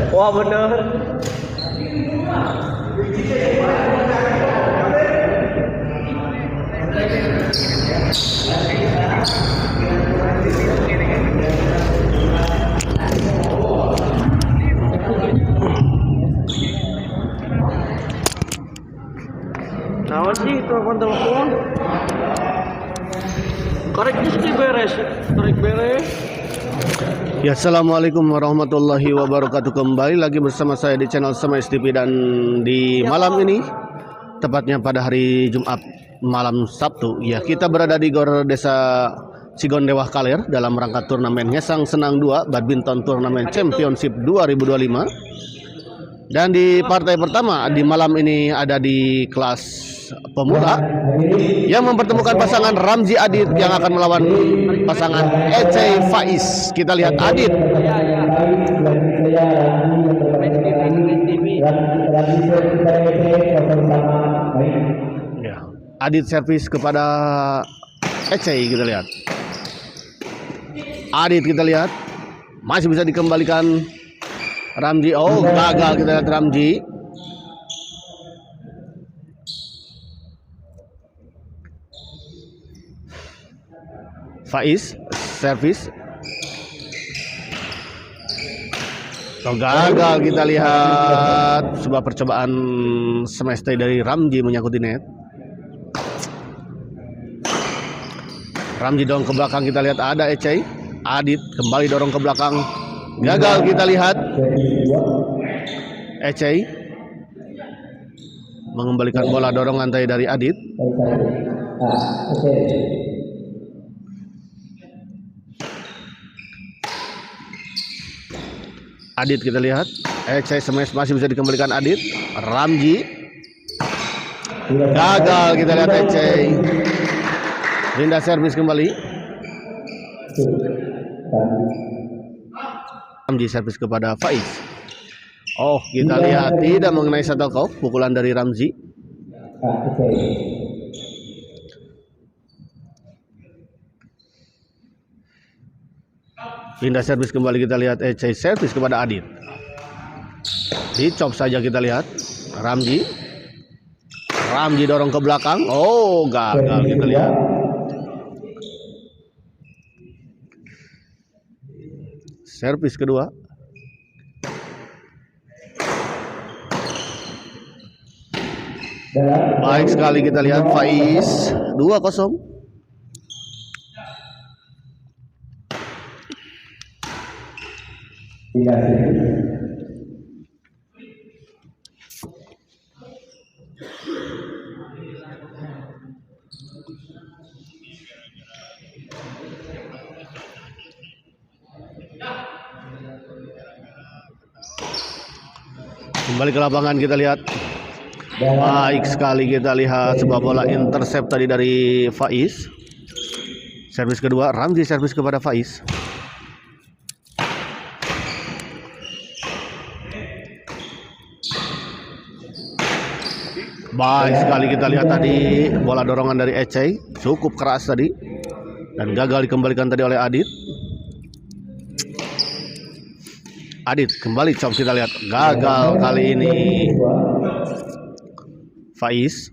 Wah bener. Nawan sih telepon. Korek sih beres, korek beres. Ya, assalamualaikum warahmatullahi wabarakatuh. Kembali lagi bersama saya di channel Semes TV, dan di malam ini, tepatnya pada hari Jumat malam Sabtu, ya kita berada di Gor Desa Cigondewah Kaler dalam rangka turnamen Ngesang Senang 2 Badminton Turnamen Championship 2025. Dan di partai pertama di malam ini ada di kelas pemula yang mempertemukan pasangan Ramzi Adit yang akan melawan pasangan Ece Faiz. Kita lihat Adit. Ya, Adit servis kepada Ece, kita lihat. Adit kita lihat masih bisa dikembalikan Ramzi. Oh, gagal, kita lihat Ramzi. Faiz servis. Oh, gagal, kita lihat sebuah percobaan semester dari Ramzi menyangkut di net. Ramzi dorong ke belakang, kita lihat ada Ece. Adit kembali dorong ke belakang. Gagal, kita lihat Ece mengembalikan bola dorongan tadi dari Adit. Adit kita lihat, Ece smash masih bisa dikembalikan Adit. Ramzi gagal, kita lihat Ece. Linda servis kembali. Ramzi servis kepada Faiz. Oh, kita lihat tidak mengenai shuttlecock, pukulan dari Ramzi. Linda servis kembali, kita lihat Ece servis kepada Adit. Dicop saja, kita lihat Ramzi. Ramzi dorong ke belakang. Oh, gagal, kita lihat. Servis kedua. Baik sekali, kita lihat Faiz 2-0. Kembali ke lapangan, kita lihat. Baik sekali, kita lihat sebuah bola intercept tadi dari Faiz. Servis kedua, Ramzi servis kepada Faiz. Baik sekali, kita lihat tadi bola dorongan dari Ece cukup keras tadi dan gagal dikembalikan tadi oleh Adit. Adit kembali chop, kita lihat gagal kali ini Faiz.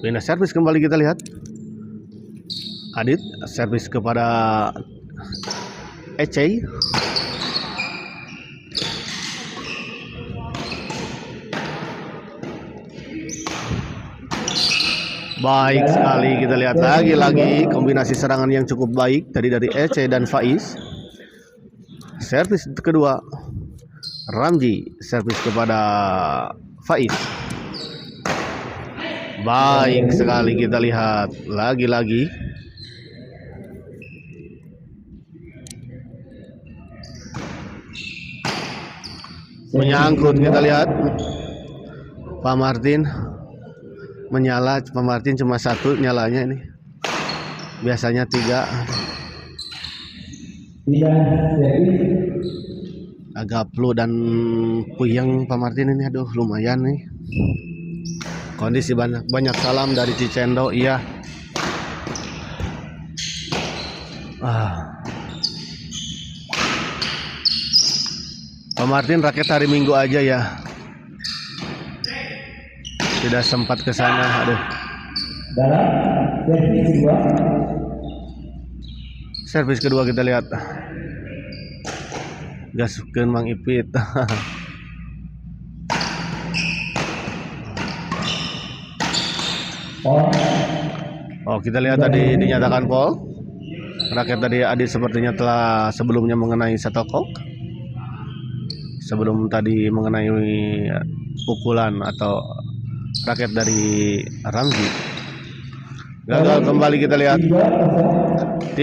Pindah servis kembali, kita lihat Adit servis kepada Ece. Baik sekali, kita lihat lagi-lagi kombinasi serangan yang cukup baik tadi dari Ece dan Faiz. Servis kedua, Ramzi servis kepada Faiz. Baik sekali, kita lihat lagi-lagi. Menyangkut, kita lihat Pak Martin menyala. Pak Martin cuma satu nyalanya ini, biasanya 3. Agak flu dan puyeng Pak Martin ini, aduh lumayan nih kondisi. Banyak salam dari Cicendo. Iya, Pak Martin raket hari Minggu aja ya. Tidak sempat ke sana, aduh. Servis kedua kita lihat. Gaskeun Mang Ipit. Oh, kita lihat tadi dinyatakan pol. Raket tadi Adit sepertinya telah sebelumnya mengenai shuttlecock. Sebelum tadi mengenai pukulan atau raket dari Ramzi. Gagal kembali kita lihat. 3-0.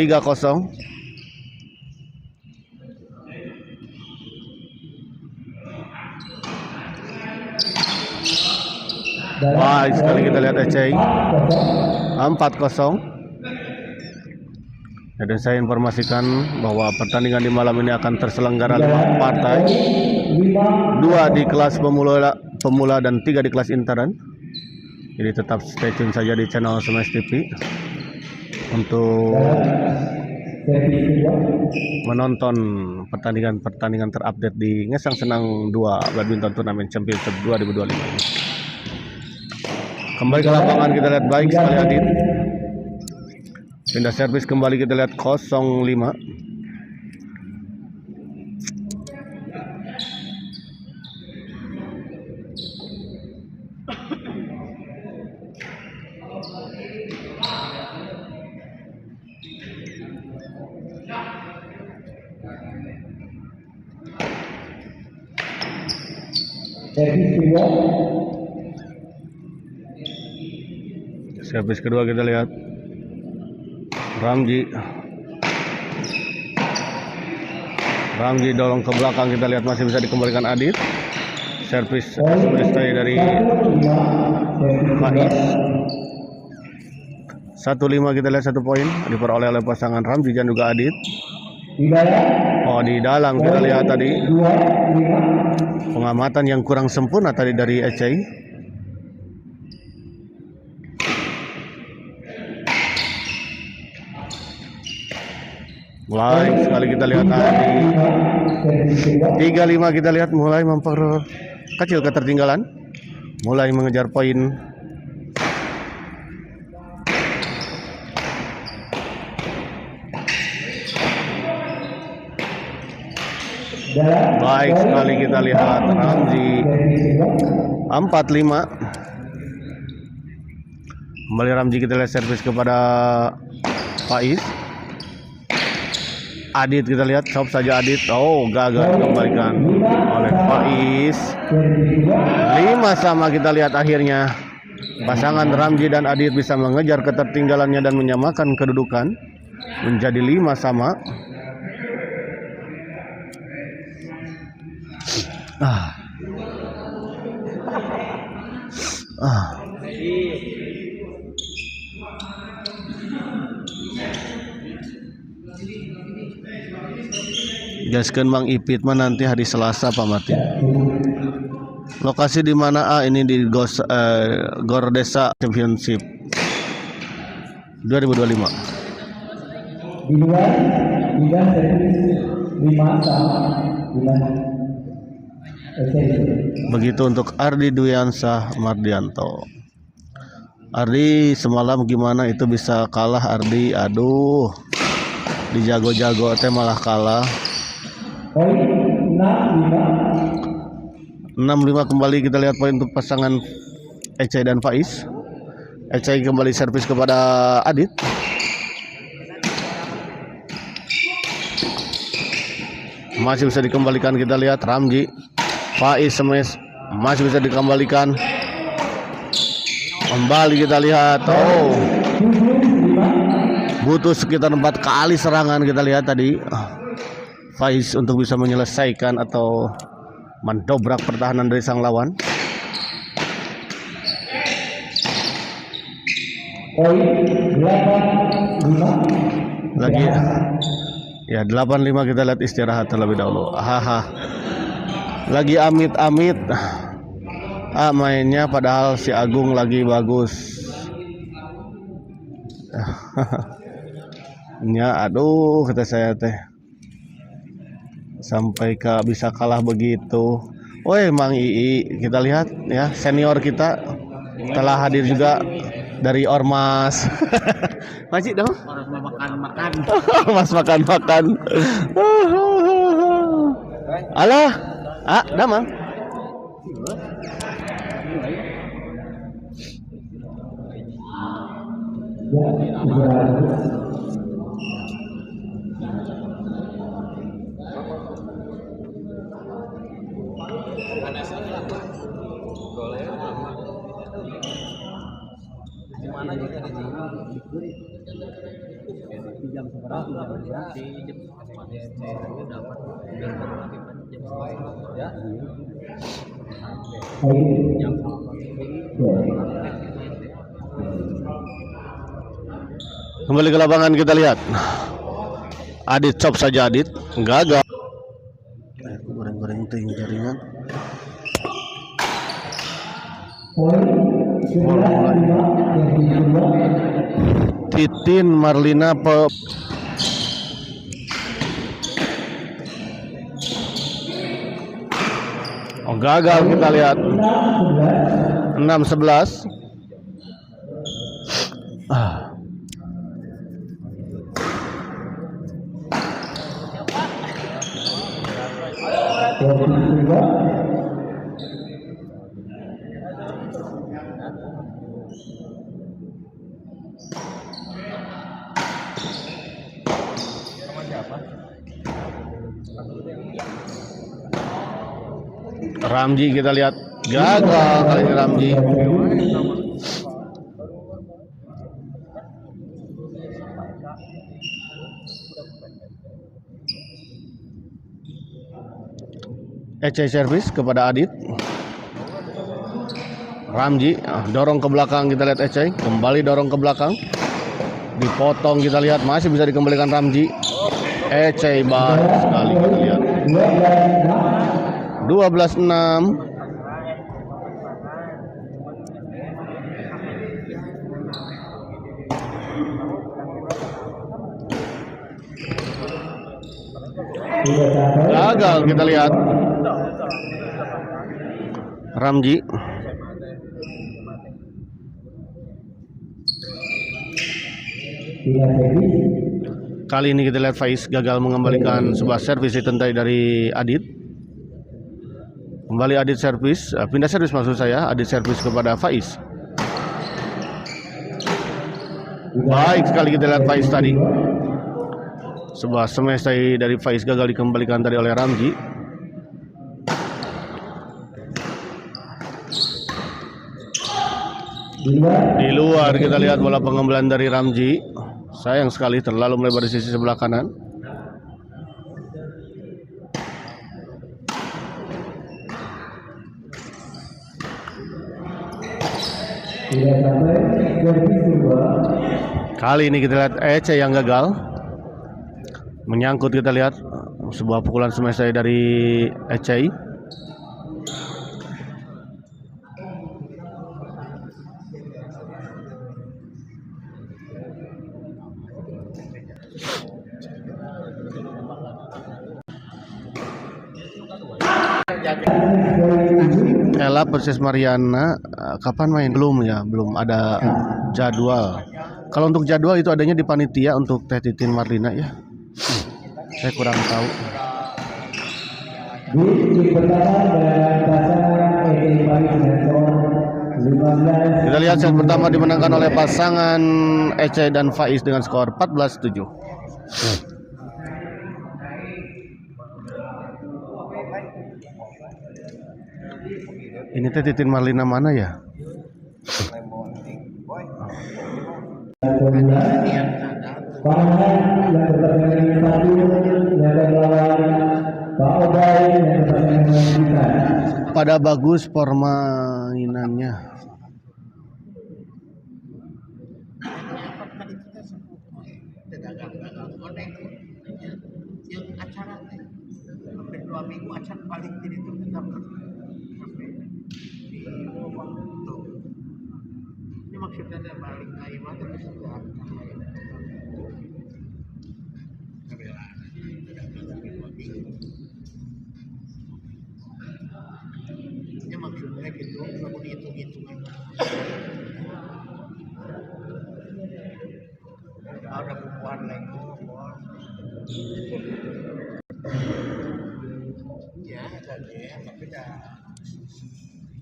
Baik sekali kita lihat Ecei. 4-0. Dan saya informasikan bahwa pertandingan di malam ini akan terselenggara 5 partai. 2 di kelas pemula dan 3 di kelas intern. Jadi tetap stay tune saja di channel Smash TV untuk menonton pertandingan terupdate di Ngesang Senang 2 Badminton Turnamen Championship 2025 ini. Kembali ke lapangan kita lihat baik sekali Adit. Pindah servis kembali kita lihat 0-5. Servis kedua kita lihat Ramzi dorong ke belakang, kita lihat masih bisa dikembalikan Adit. Servis selesai dari Faiz. 1-5 kita lihat 1 poin diperoleh oleh pasangan Ramzi dan juga Adit. Oh, di dalam kita lihat tadi pengamatan yang kurang sempurna tadi dari Ecei. Mulai sekali kita lihat tadi 3-5 kita lihat mulai memperkecil ketertinggalan, mulai mengejar poin. Baik sekali kita lihat Ramzi 4-5. Kembali Ramzi kita lihat servis kepada Faiz. Adit kita lihat chop saja Adit. Oh, gagal dikembalikan oleh Faiz. 5-5 kita lihat akhirnya. Pasangan Ramzi dan Adit bisa mengejar ketertinggalannya dan menyamakan kedudukan menjadi 5-5. Gaskeun Mang Ipit mah nanti hari Selasa Pak Martin. Lokasi di mana? Ini di Gor Desa Championship 2025. Di luar 5 sama begitu untuk Ardi Duyansah Mardianto. Ardi semalam gimana itu bisa kalah Ardi? Aduh, dijago-jago teh malah kalah. 6-5 kembali kita lihat poin untuk pasangan Ecei dan Faiz. Ecei kembali servis kepada Adit. Masih bisa dikembalikan kita lihat Ramzi. Faiz smash masih bisa dikembalikan. Kembali kita lihat. Oh, butuh sekitar 4 kali serangan kita lihat tadi Faiz untuk bisa menyelesaikan atau mendobrak pertahanan dari sang lawan. Lagi ya 8-5 kita lihat istirahat terlebih dahulu. Lagi amit-amit mainnya padahal si Agung lagi bagus. Ya, aduh kata saya teh. Sampai bisa kalah begitu. Woi, Mang Ii, kita lihat ya senior kita telah hadir juga dari Ormas. Masih dong? Harus makan-makan. Mas makan-makan. Alah, dah Mang. Kembali ke lapangan kita lihat. Adit chop saja Adit, gagal. Goreng-goreng ting jaringan. Titin Marlina Oh, gagal kita lihat. 6-11. Ramji kita lihat gagal kali ini Ramji. Ece servis kepada Adit. Ramji dorong ke belakang, kita lihat Ece kembali dorong ke belakang. Dipotong kita lihat, masih bisa dikembalikan Ramji. Ece baik sekali kita lihat. 12-6. Gagal kita lihat. Ramji. Kali ini kita lihat Faiz gagal mengembalikan sebuah servis ditentai dari Adit. Kembali Adit servis, pindah servis maksud saya, Adit servis kepada Faiz. Baik sekali kita lihat Faiz tadi. Sebuah smash dari Faiz gagal dikembalikan tadi oleh Ramji. Di luar kita lihat bola pengembalian dari Ramji. Sayang sekali terlalu melebar di sisi sebelah kanan. Kali ini kita lihat Ece yang gagal. Menyangkut kita lihat sebuah pukulan smash dari Ece. Ella versus Mariana, kapan main? Belum ya, belum ada jadwal. Kalau untuk jadwal itu adanya di panitia untuk Teh Titin Marlina ya. Saya kurang tahu. Kita lihat set pertama dimenangkan oleh pasangan Ece dan Faiz dengan skor 14-7. Ini Teh Titin Marlina mana ya? Pada bagus permainannya.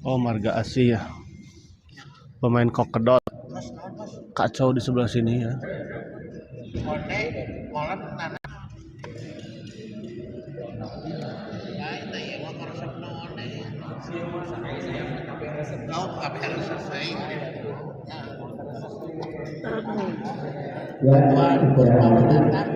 Oh, Marga Asia. Pemain kokedot. Kacau di sebelah sini ya. yang istirahat.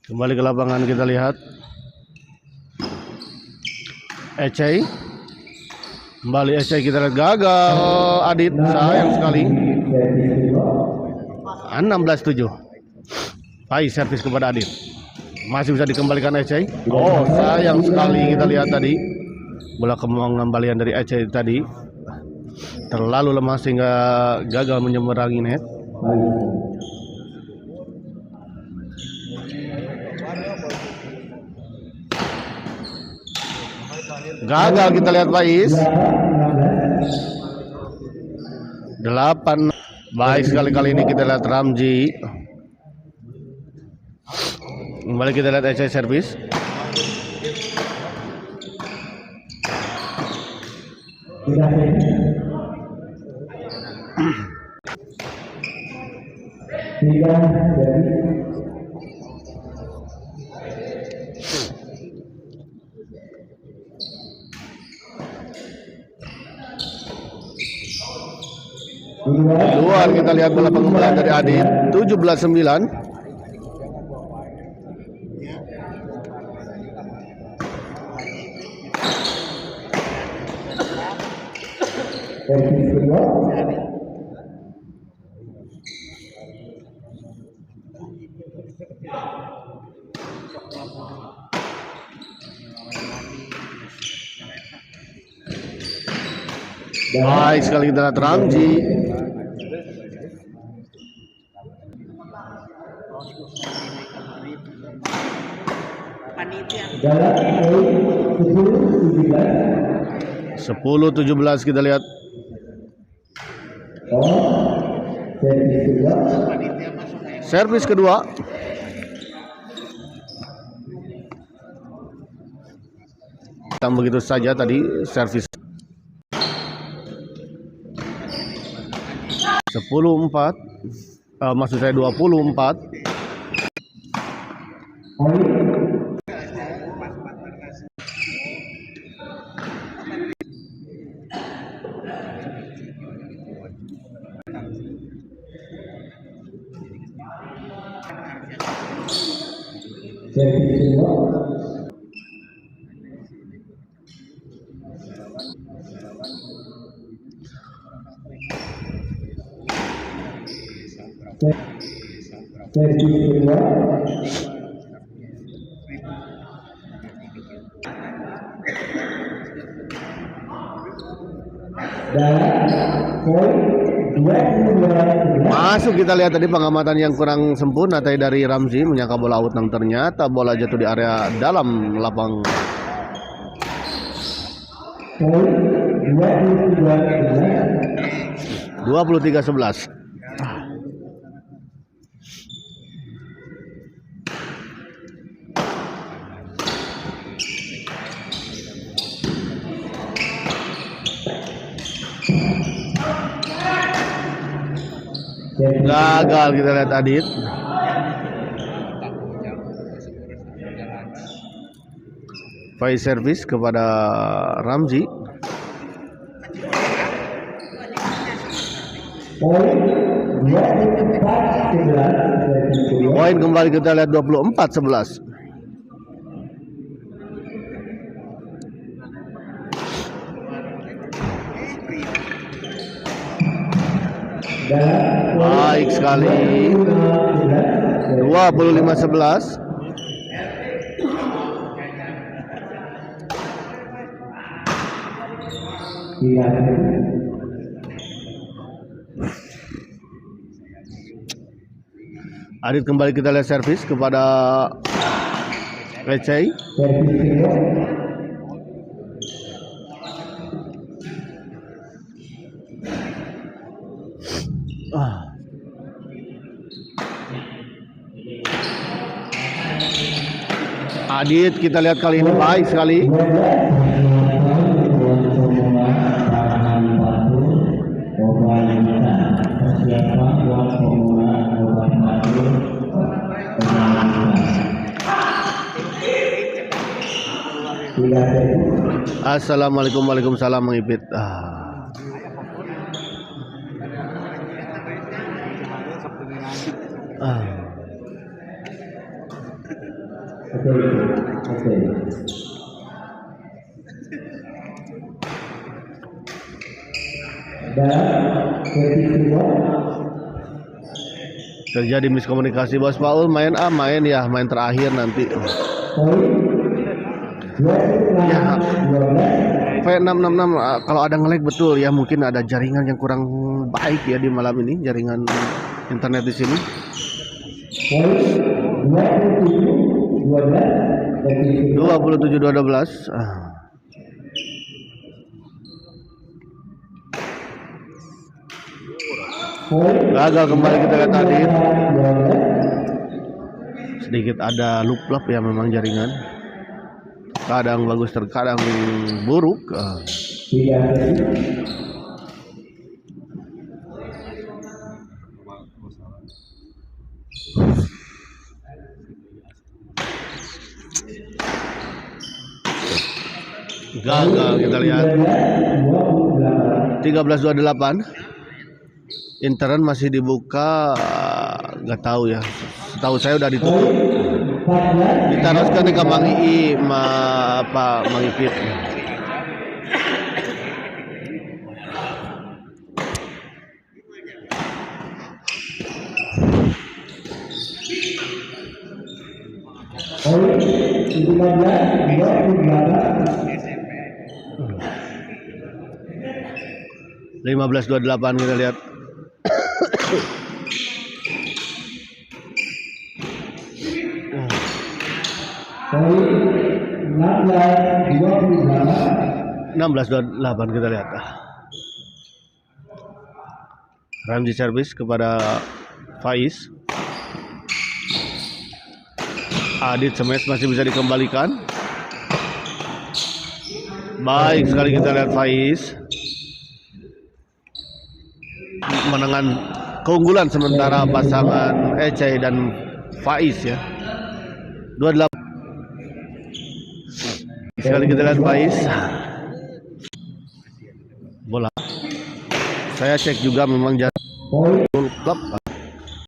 Kembali ke lapangan kita lihat. Ecey. Kembali Ecey kita lihat gagal. Adit sayang sekali. 16-7. Pai servis kepada Adit. Masih bisa dikembalikan Ecey. Oh, sayang sekali kita lihat tadi. Bola kembalian dari Ecey tadi terlalu lemah sehingga gagal menyeberangi net. Gagal kita lihat Faiz. 8. Baik sekali kali ini kita lihat Ramzi. Kembali kita lihat Ecey servis. Luar kita lihat bola pengembalian dari Adit. 17-9. Baik sekali kita lihat Ramzi. Dalam 10-17 kita lihat. Servis kedua. Dan begitu saja tadi servis 10-4. Maksud saya 24. Masuk kita lihat tadi pengamatan yang kurang sempurna tadi dari Ramzi, menyangka bola out, namun ternyata bola jatuh di area dalam lapang. 23-11. Gagal kita lihat Adit. Faiz servis kepada Ramzi. Poin kembali kita lihat 24-11. Baik sekali. 25-11. Adit kembali kita lihat servis kepada Lecei. servis kedua. Adit kita lihat kali ini baik sekali. Assalamualaikum, waalaikumsalam mengipit. Oke. Dan servis kedua. Terjadi miskomunikasi Bos Paul, main terakhir nanti. Ya, V666 kalau ada nge-lag betul ya, mungkin ada jaringan yang kurang baik ya di malam ini, jaringan internet di sini. 27-12. Gagal kembali kita lihat tadi. Sedikit ada lup-lup ya memang jaringan. Kadang bagus terkadang buruk. Gagal kita lihat. 13-28. Internet masih dibuka, nggak tahu ya. Setahu saya udah ditutup. Diteruskan ke Mang Ii, Mang Ipit. Lima 15-28 kita lihat. Poin 16-28 kita lihat. Ramzi servis kepada Faiz. Adit smash masih bisa dikembalikan. Baik sekali kita lihat Faiz menengan keunggulan sementara pasangan Ecei dan Faiz ya. 28 sekali kita lihat Faiz. Bola. Saya cek juga memang jadwal klub.